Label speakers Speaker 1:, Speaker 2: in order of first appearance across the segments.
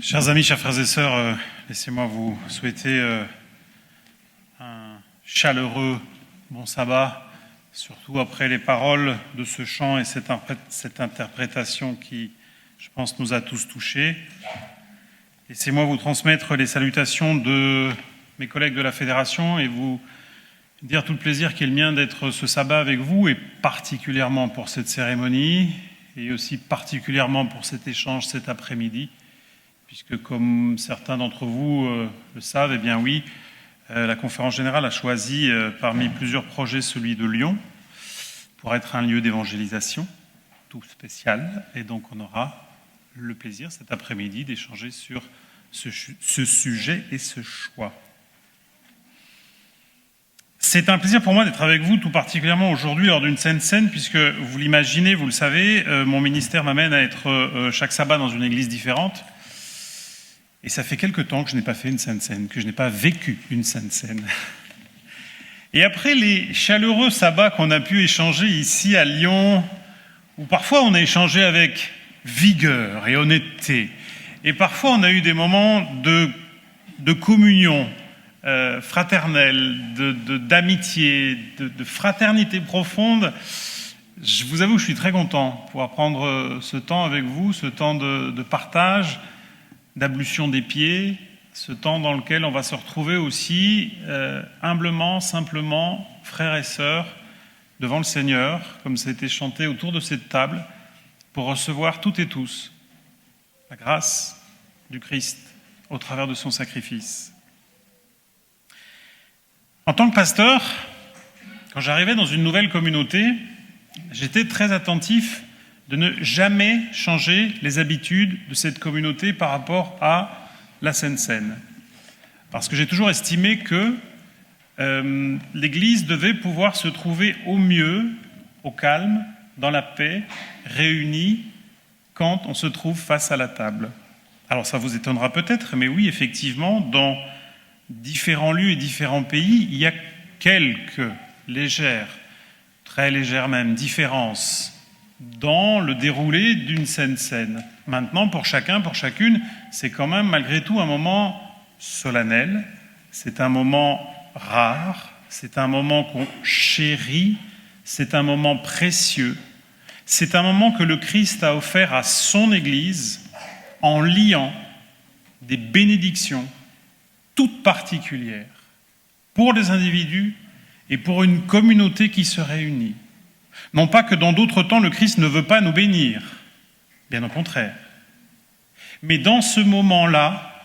Speaker 1: Chers amis, chers frères et sœurs, laissez-moi vous souhaiter un chaleureux bon sabbat, surtout après les paroles de ce chant et cette interprétation qui, je pense, nous a tous touchés. Laissez-moi vous transmettre les salutations de mes collègues de la Fédération et vous dire tout le plaisir qui est le mien d'être ce sabbat avec vous, et particulièrement pour cette cérémonie, et aussi particulièrement pour cet échange cet après-midi, puisque comme certains d'entre vous le savent, eh bien oui, la Conférence Générale a choisi parmi plusieurs projets celui de Lyon pour être un lieu d'évangélisation tout spécial, et donc on aura le plaisir cet après-midi d'échanger sur ce sujet et ce choix. C'est un plaisir pour moi d'être avec vous, tout particulièrement aujourd'hui lors d'une Sainte Seine, puisque vous l'imaginez, vous le savez, mon ministère m'amène à être chaque sabbat dans une église différente. Et ça fait quelque temps que je n'ai pas fait une Sainte Seine, que je n'ai pas vécu une Sainte Seine. Et après les chaleureux sabbats qu'on a pu échanger ici à Lyon, où parfois on a échangé avec vigueur et honnêteté, et parfois on a eu des moments de communion fraternelle, d'amitié, de fraternité profonde, je vous avoue que je suis très content de pouvoir prendre ce temps avec vous, ce temps de partage, d'ablution des pieds, ce temps dans lequel on va se retrouver aussi humblement, simplement, frères et sœurs, devant le Seigneur, comme ça a été chanté autour de cette table, pour recevoir toutes et tous la grâce du Christ au travers de son sacrifice. En tant que pasteur, quand j'arrivais dans une nouvelle communauté, j'étais très attentif de ne jamais changer les habitudes de cette communauté par rapport à la Sainte Seine. Parce que j'ai toujours estimé que l'Église devait pouvoir se trouver au mieux, au calme, dans la paix, réunie, quand on se trouve face à la table. Alors ça vous étonnera peut-être, mais oui, effectivement, dans différents lieux et différents pays, il y a quelques légères, très légères même, différences dans le déroulé d'une Sainte Seine. Maintenant, pour chacun, pour chacune, c'est quand même malgré tout un moment solennel, c'est un moment rare, c'est un moment qu'on chérit, c'est un moment précieux, c'est un moment que le Christ a offert à son Église en liant des bénédictions toutes particulières pour les individus et pour une communauté qui se réunit. Non pas que dans d'autres temps, le Christ ne veut pas nous bénir, bien au contraire. Mais dans ce moment-là,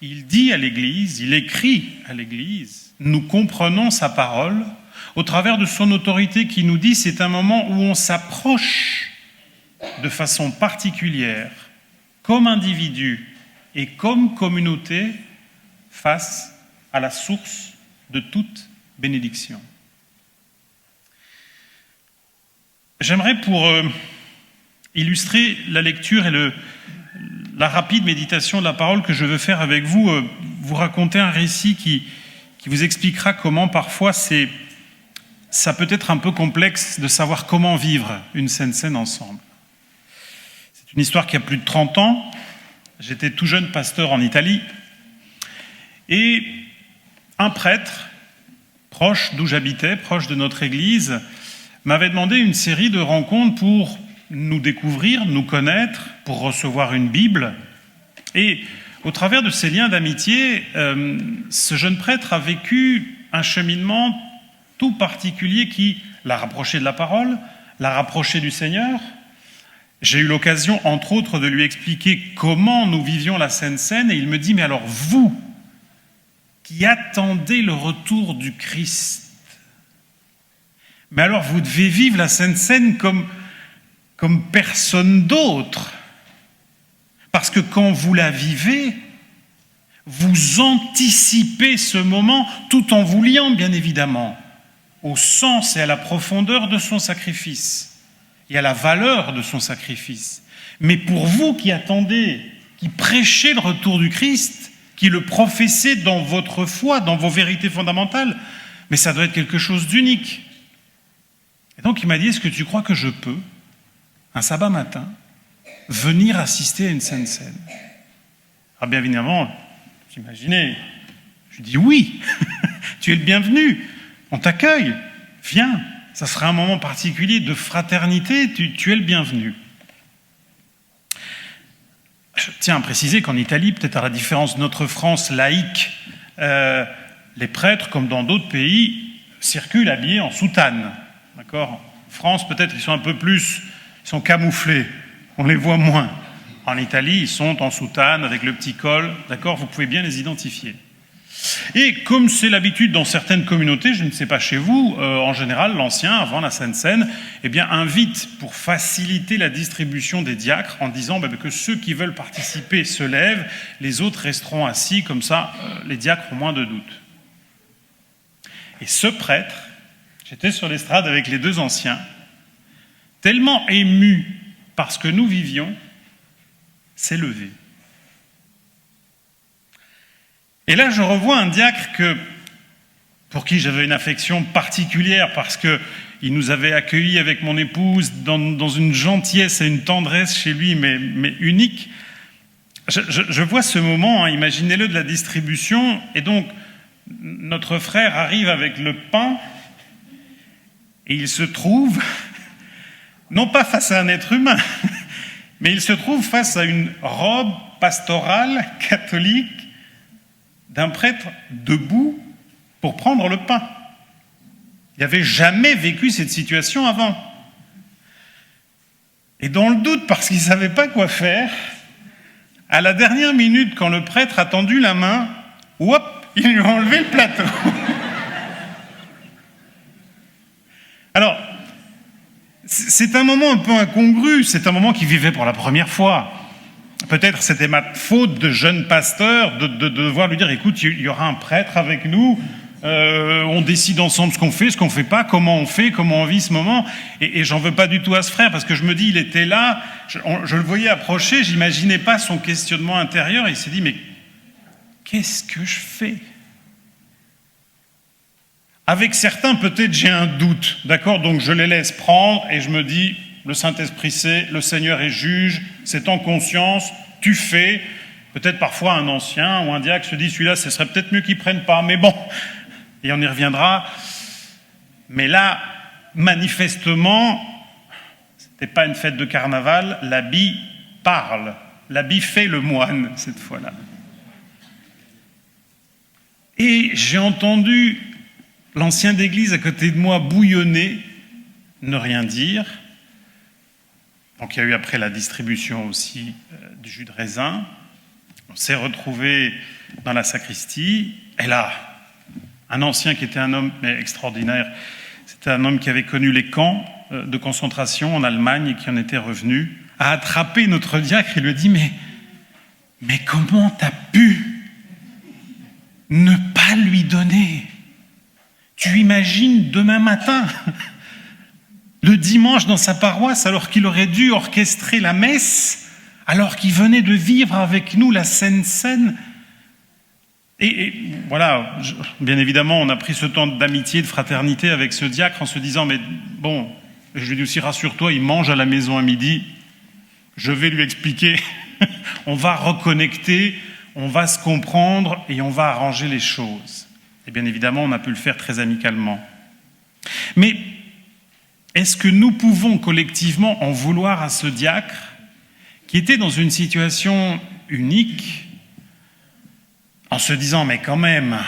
Speaker 1: il dit à l'Église, il écrit à l'Église, nous comprenons sa parole, au travers de son autorité qui nous dit, c'est un moment où on s'approche de façon particulière, comme individu et comme communauté, face à la source de toute bénédiction. J'aimerais, pour illustrer la lecture et la rapide méditation de la parole que je veux faire avec vous, vous raconter un récit qui vous expliquera comment parfois ça peut être un peu complexe de savoir comment vivre une Sainte Seine ensemble. C'est une histoire qui a plus de 30 ans. J'étais tout jeune pasteur en Italie. Et un prêtre, proche d'où j'habitais, proche de notre église, m'avait demandé une série de rencontres pour nous découvrir, nous connaître, pour recevoir une Bible. Et au travers de ces liens d'amitié, ce jeune prêtre a vécu un cheminement tout particulier qui l'a rapproché de la parole, l'a rapproché du Seigneur. J'ai eu l'occasion, entre autres, de lui expliquer comment nous vivions la Sainte Seine, et il me dit, mais alors vous, qui attendez le retour du Christ, mais alors vous devez vivre la Sainte Seine comme personne d'autre. Parce que quand vous la vivez, vous anticipez ce moment tout en vous liant, bien évidemment, au sens et à la profondeur de son sacrifice et à la valeur de son sacrifice. Mais pour vous qui attendez, qui prêchez le retour du Christ, qui le professez dans votre foi, dans vos vérités fondamentales, mais ça doit être quelque chose d'unique. Et donc il m'a dit, est-ce que tu crois que je peux, un sabbat matin, venir assister à une Sainte Seine? Ah bien évidemment, vous imaginez, je dis oui, tu es le bienvenu, on t'accueille, viens, ça sera un moment particulier de fraternité, tu es le bienvenu. Je tiens à préciser qu'en Italie, peut-être à la différence de notre France laïque, les prêtres, comme dans d'autres pays, circulent habillés en soutane. D'accord ? En France, peut-être, ils sont un peu plus, ils sont camouflés, on les voit moins. En Italie, ils sont en soutane avec le petit col, d'accord ? Vous pouvez bien les identifier. Et comme c'est l'habitude dans certaines communautés, je ne sais pas chez vous, en général, l'ancien, avant la Sainte Seine, eh bien, invite pour faciliter la distribution des diacres en disant que ceux qui veulent participer se lèvent, les autres resteront assis, comme ça, les diacres ont moins de doutes. Et ce prêtre, j'étais sur l'estrade avec les deux anciens, tellement ému par ce que nous vivions, s'est levé. Et là, je revois un diacre pour qui j'avais une affection particulière parce qu'il nous avait accueillis avec mon épouse dans une gentillesse et une tendresse chez lui, mais unique. Je vois ce moment, imaginez-le, de la distribution, et donc notre frère arrive avec le pain et il se trouve, non pas face à un être humain, mais il se trouve face à une robe pastorale catholique d'un prêtre debout pour prendre le pain. Il n'avait jamais vécu cette situation avant. Et dans le doute, parce qu'il ne savait pas quoi faire, à la dernière minute, quand le prêtre a tendu la main, hop, il lui a enlevé le plateau. Alors, c'est un moment un peu incongru, c'est un moment qu'il vivait pour la première fois. Peut-être c'était ma faute de jeune pasteur de devoir lui dire, écoute, il y aura un prêtre avec nous, on décide ensemble ce qu'on fait pas, comment on vit ce moment. Et j'en veux pas du tout à ce frère, parce que je me dis, il était là, je le voyais approcher, j'imaginais pas son questionnement intérieur, et il s'est dit, mais qu'est-ce que je fais ? Avec certains, peut-être j'ai un doute, d'accord ? Donc je les laisse prendre, et je me dis, le Saint-Esprit sait, le Seigneur est juge, c'est en conscience, tu fais. Peut-être parfois un ancien ou un diacre se dit, celui-là, ce serait peut-être mieux qu'il ne prenne pas, mais bon, et on y reviendra. Mais là, manifestement, ce n'était pas une fête de carnaval, l'habit parle, l'habit fait le moine, cette fois-là. Et j'ai entendu l'ancien d'église à côté de moi bouillonner, ne rien dire. Donc il y a eu après la distribution aussi du jus de raisin. On s'est retrouvés dans la sacristie. Et là, un ancien qui était un homme extraordinaire, c'était un homme qui avait connu les camps de concentration en Allemagne et qui en était revenu, a attrapé notre diacre et lui a dit « Mais comment t'as pu ne pas lui donner ? Tu imagines demain matin ?» Le dimanche dans sa paroisse, alors qu'il aurait dû orchestrer la messe, alors qu'il venait de vivre avec nous la Sainte Seine. Et voilà, bien évidemment, on a pris ce temps d'amitié, de fraternité avec ce diacre en se disant, mais bon, je lui dis aussi, rassure-toi, il mange à la maison à midi, je vais lui expliquer, on va reconnecter, on va se comprendre et on va arranger les choses. Et bien évidemment, on a pu le faire très amicalement. Mais est-ce que nous pouvons collectivement en vouloir à ce diacre qui était dans une situation unique en se disant, mais quand même,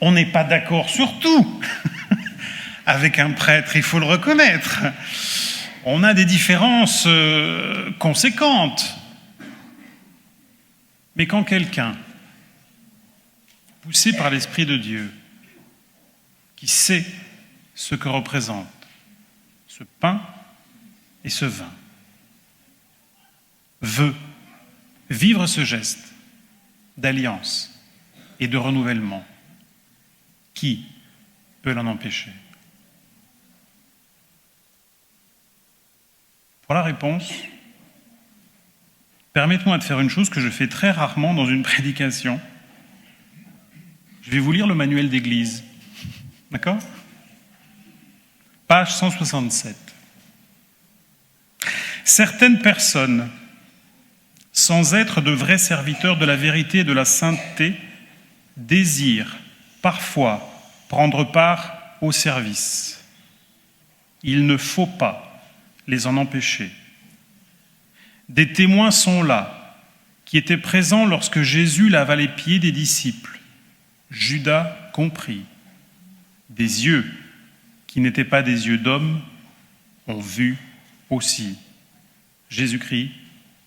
Speaker 1: on n'est pas d'accord sur tout avec un prêtre, il faut le reconnaître. On a des différences conséquentes. Mais quand quelqu'un, poussé par l'Esprit de Dieu, qui sait ce que représente ce pain et ce vin, veut vivre ce geste d'alliance et de renouvellement, qui peut l'en empêcher ? Pour la réponse, permettez-moi de faire une chose que je fais très rarement dans une prédication. Je vais vous lire le manuel d'église. D'accord ? Page 167. Certaines personnes sans être de vrais serviteurs de la vérité et de la sainteté, désirent parfois prendre part au service. Il ne faut pas les en empêcher. Des témoins sont là, qui étaient présents lorsque Jésus lava les pieds des disciples, Judas compris. Des yeux qui n'étaient pas des yeux d'homme ont vu aussi. Jésus-Christ,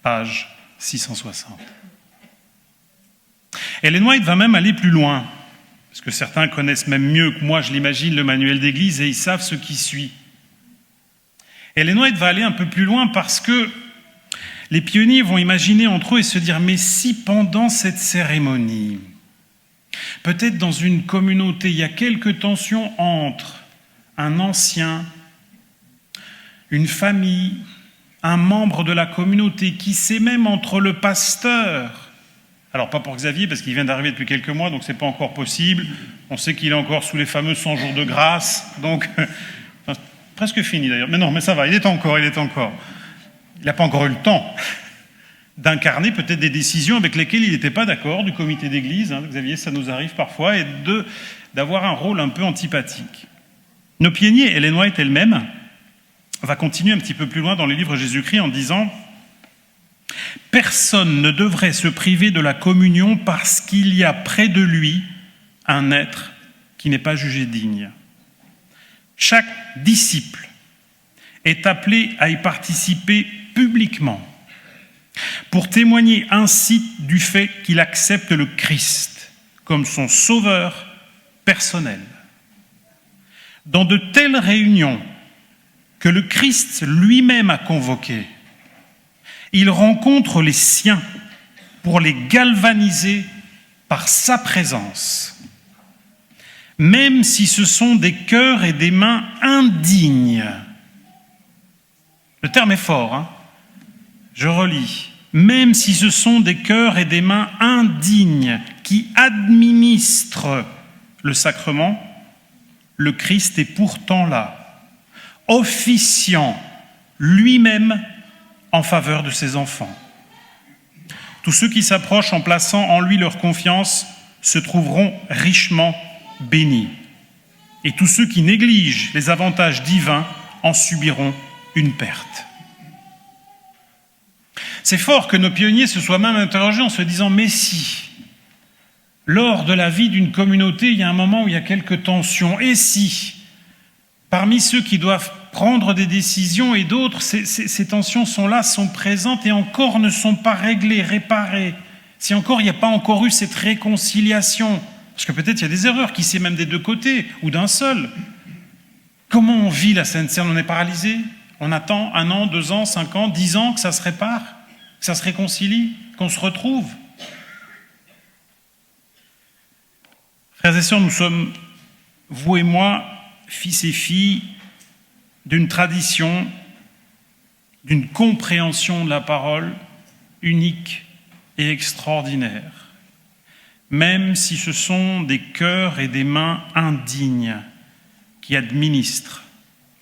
Speaker 1: page 660. Ellen White va même aller plus loin, parce que certains connaissent même mieux que moi, je l'imagine, le manuel d'Église, et ils savent ce qui suit. Ellen White va aller un peu plus loin parce que les pionniers vont imaginer entre eux et se dire « Mais si pendant cette cérémonie, peut-être dans une communauté, il y a quelques tensions entre un ancien, une famille, un membre de la communauté, qui sait même entre le pasteur, alors pas pour Xavier parce qu'il vient d'arriver depuis quelques mois, donc c'est pas encore possible, on sait qu'il est encore sous les fameux 100 jours de grâce, donc enfin, presque fini d'ailleurs, mais non, mais ça va, il est encore, il n'a pas encore eu le temps d'incarner peut-être des décisions avec lesquelles il n'était pas d'accord, du comité d'église, Xavier, ça nous arrive parfois, et d'avoir un rôle un peu antipathique. Nos pionniers, Ellen White elle-même, va continuer un petit peu plus loin dans le livre Jésus-Christ en disant « Personne ne devrait se priver de la communion parce qu'il y a près de lui un être qui n'est pas jugé digne. Chaque disciple est appelé à y participer publiquement pour témoigner ainsi du fait qu'il accepte le Christ comme son sauveur personnel. Dans de telles réunions que le Christ lui-même a convoquées, il rencontre les siens pour les galvaniser par sa présence, même si ce sont des cœurs et des mains indignes. » Le terme est fort, hein ? Je relis. « Même si ce sont des cœurs et des mains indignes qui administrent le sacrement, le Christ est pourtant là, officiant lui-même en faveur de ses enfants. Tous ceux qui s'approchent en plaçant en lui leur confiance se trouveront richement bénis. Et tous ceux qui négligent les avantages divins en subiront une perte. » C'est fort que nos pionniers se soient même interrogés en se disant « Mais si, lors de la vie d'une communauté, il y a un moment où il y a quelques tensions, et si, parmi ceux qui doivent prendre des décisions et d'autres, ces tensions sont là, sont présentes et encore ne sont pas réglées, réparées, si encore il n'y a pas encore eu cette réconciliation, parce que peut-être il y a des erreurs, qui sait même des deux côtés, ou d'un seul. Comment on vit la Sainte Seine? On est paralysé? On attend 1 an, 2 ans, 5 ans, 10 ans que ça se répare, que ça se réconcilie, qu'on se retrouve. Frères et sœurs, nous sommes, vous et moi, fils et filles, d'une tradition, d'une compréhension de la parole unique et extraordinaire, même si ce sont des cœurs et des mains indignes qui administrent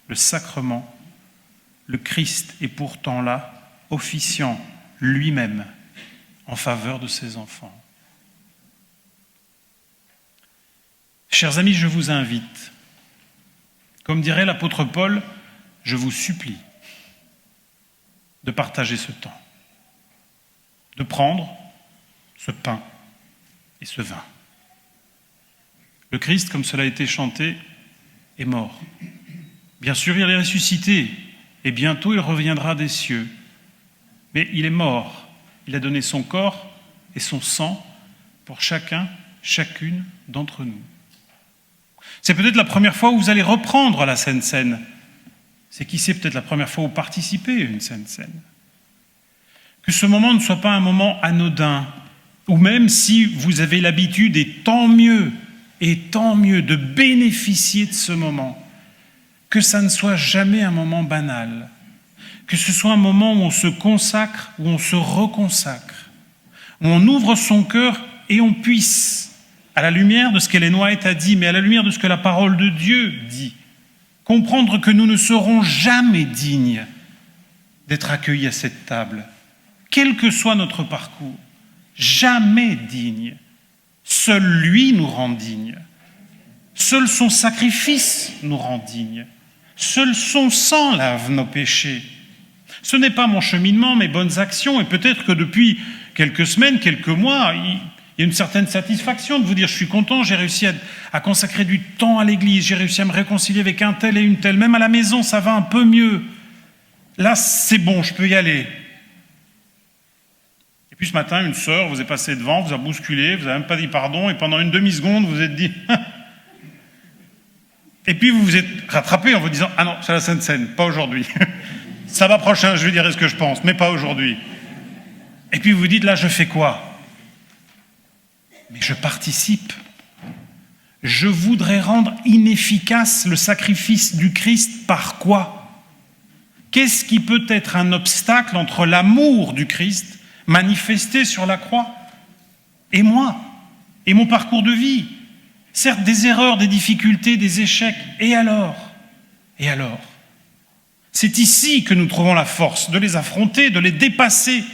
Speaker 1: le sacrement, le Christ est pourtant là, officiant lui-même en faveur de ses enfants. Chers amis, je vous invite, comme dirait l'apôtre Paul, je vous supplie de partager ce temps, de prendre ce pain et ce vin. Le Christ, comme cela a été chanté, est mort. Bien sûr, il est ressuscité et bientôt il reviendra des cieux. Mais il est mort. Il a donné son corps et son sang pour chacun, chacune d'entre nous. C'est peut-être la première fois où vous allez reprendre la Sainte Seine. C'est qui sait, peut-être la première fois où vous participez à une Sainte Seine. Que ce moment ne soit pas un moment anodin, ou même si vous avez l'habitude, et tant mieux, de bénéficier de ce moment, que ça ne soit jamais un moment banal, que ce soit un moment où on se consacre, où on se reconsacre, où on ouvre son cœur et on puisse, à la lumière de ce qu'Ellen White a dit, mais à la lumière de ce que la parole de Dieu dit, comprendre que nous ne serons jamais dignes d'être accueillis à cette table, quel que soit notre parcours, jamais digne. Seul lui nous rend dignes. Seul son sacrifice nous rend dignes. Seul son sang lave nos péchés. Ce n'est pas mon cheminement, mes bonnes actions, et peut-être que depuis quelques semaines, quelques mois, il y a une certaine satisfaction de vous dire « je suis content, j'ai réussi à consacrer du temps à l'église, j'ai réussi à me réconcilier avec un tel et une telle, même à la maison, ça va un peu mieux. Là, c'est bon, je peux y aller. » Et puis ce matin, une sœur vous est passée devant, vous a bousculé, vous n'avez même pas dit pardon, et pendant une demi-seconde, vous vous êtes dit et puis vous vous êtes rattrapé en vous disant « ah non, c'est la Sainte Seine, pas aujourd'hui. Sabbat prochain, je lui dirai ce que je pense, mais pas aujourd'hui. » Et puis vous vous dites « là, je fais quoi ? Mais je participe. Je voudrais rendre inefficace le sacrifice du Christ par quoi ? Qu'est-ce qui peut être un obstacle entre l'amour du Christ manifesté sur la croix et moi, et mon parcours de vie ? Certes, des erreurs, des difficultés, des échecs, et alors ? Et alors ? C'est ici que nous trouvons la force de les affronter, de les dépasser,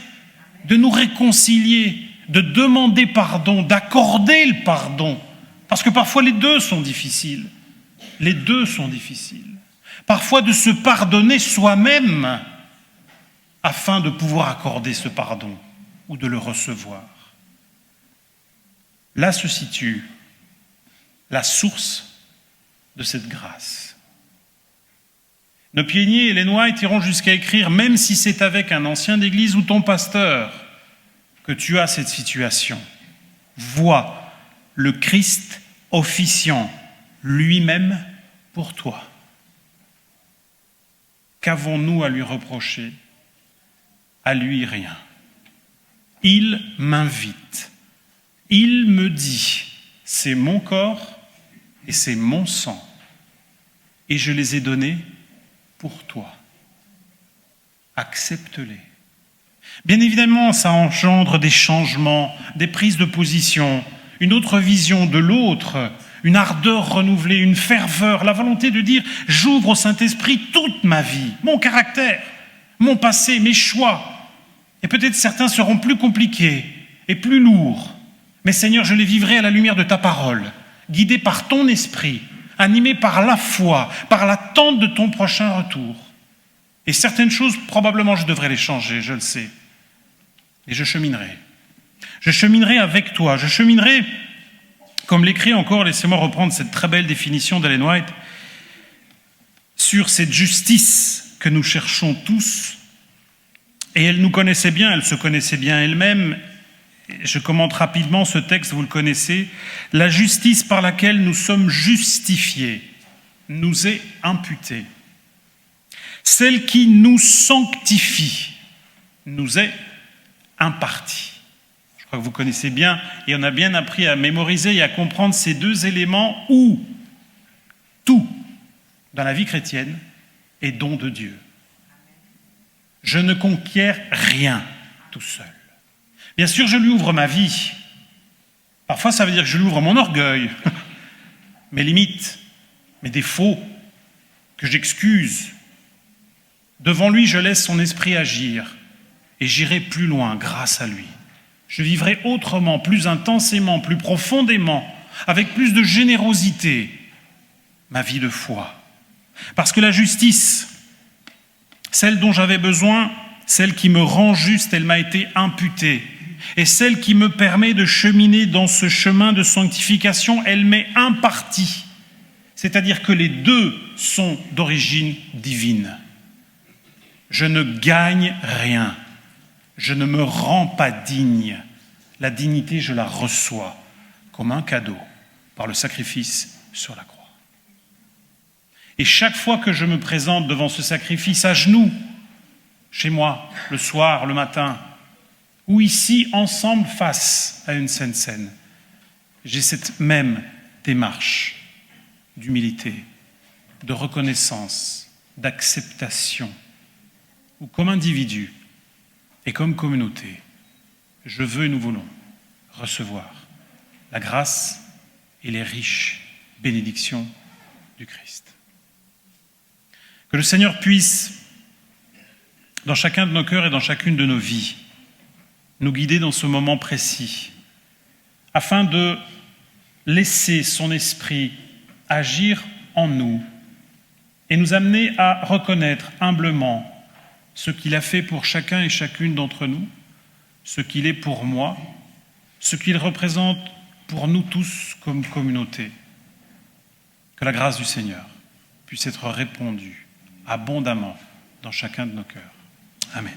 Speaker 1: de nous réconcilier, de demander pardon, d'accorder le pardon. Parce que parfois les deux sont difficiles. Les deux sont difficiles. Parfois de se pardonner soi-même afin de pouvoir accorder ce pardon ou de le recevoir. Là se situe la source de cette grâce. Nos pionniers, Ellen White, iront jusqu'à écrire, même si c'est avec un ancien d'église ou ton pasteur que tu as cette situation, vois le Christ officiant lui-même pour toi. Qu'avons-nous à lui reprocher ? À lui rien. Il m'invite. Il me dit, c'est mon corps et c'est mon sang. Et je les ai donnés pour toi. Accepte-les. Bien évidemment, ça engendre des changements, des prises de position, une autre vision de l'autre, une ardeur renouvelée, une ferveur, la volonté de dire « j'ouvre au Saint-Esprit toute ma vie, mon caractère, mon passé, mes choix. » Et peut-être certains seront plus compliqués et plus lourds. Mais Seigneur, je les vivrai à la lumière de ta parole, guidé par ton esprit, animé par la foi, par l'attente de ton prochain retour. Et certaines choses, probablement, je devrais les changer, je le sais. Et je cheminerai. Je cheminerai avec toi. Je cheminerai, comme l'écrit encore, laissez-moi reprendre cette très belle définition d'Ellen White, sur cette justice que nous cherchons tous. Et elle nous connaissait bien, elle se connaissait bien elle-même. Je commente rapidement ce texte, vous le connaissez. La justice par laquelle nous sommes justifiés nous est imputée. Celle qui nous sanctifie nous est impartie. Je crois que vous connaissez bien et on a bien appris à mémoriser et à comprendre ces deux éléments où tout dans la vie chrétienne est don de Dieu. Je ne conquiers rien tout seul. Bien sûr, je lui ouvre ma vie. Parfois, ça veut dire que je lui ouvre mon orgueil, mes limites, mes défauts, que j'excuse. Devant lui, je laisse son esprit agir et j'irai plus loin grâce à lui. Je vivrai autrement, plus intensément, plus profondément, avec plus de générosité, ma vie de foi. Parce que la justice, celle dont j'avais besoin, celle qui me rend juste, elle m'a été imputée. Et celle qui me permet de cheminer dans ce chemin de sanctification, elle m'est impartie. C'est-à-dire que les deux sont d'origine divine. Je ne gagne rien. Je ne me rends pas digne. La dignité, je la reçois comme un cadeau par le sacrifice sur la croix. Et chaque fois que je me présente devant ce sacrifice à genoux, chez moi, le soir, le matin, ou ici, ensemble, face à une sainte scène, j'ai cette même démarche d'humilité, de reconnaissance, d'acceptation, où comme individu et comme communauté, je veux et nous voulons recevoir la grâce et les riches bénédictions du Christ. Que le Seigneur puisse, dans chacun de nos cœurs et dans chacune de nos vies, nous guider dans ce moment précis, afin de laisser son esprit agir en nous et nous amener à reconnaître humblement ce qu'il a fait pour chacun et chacune d'entre nous, ce qu'il est pour moi, ce qu'il représente pour nous tous comme communauté. Que la grâce du Seigneur puisse être répandue abondamment dans chacun de nos cœurs. Amen.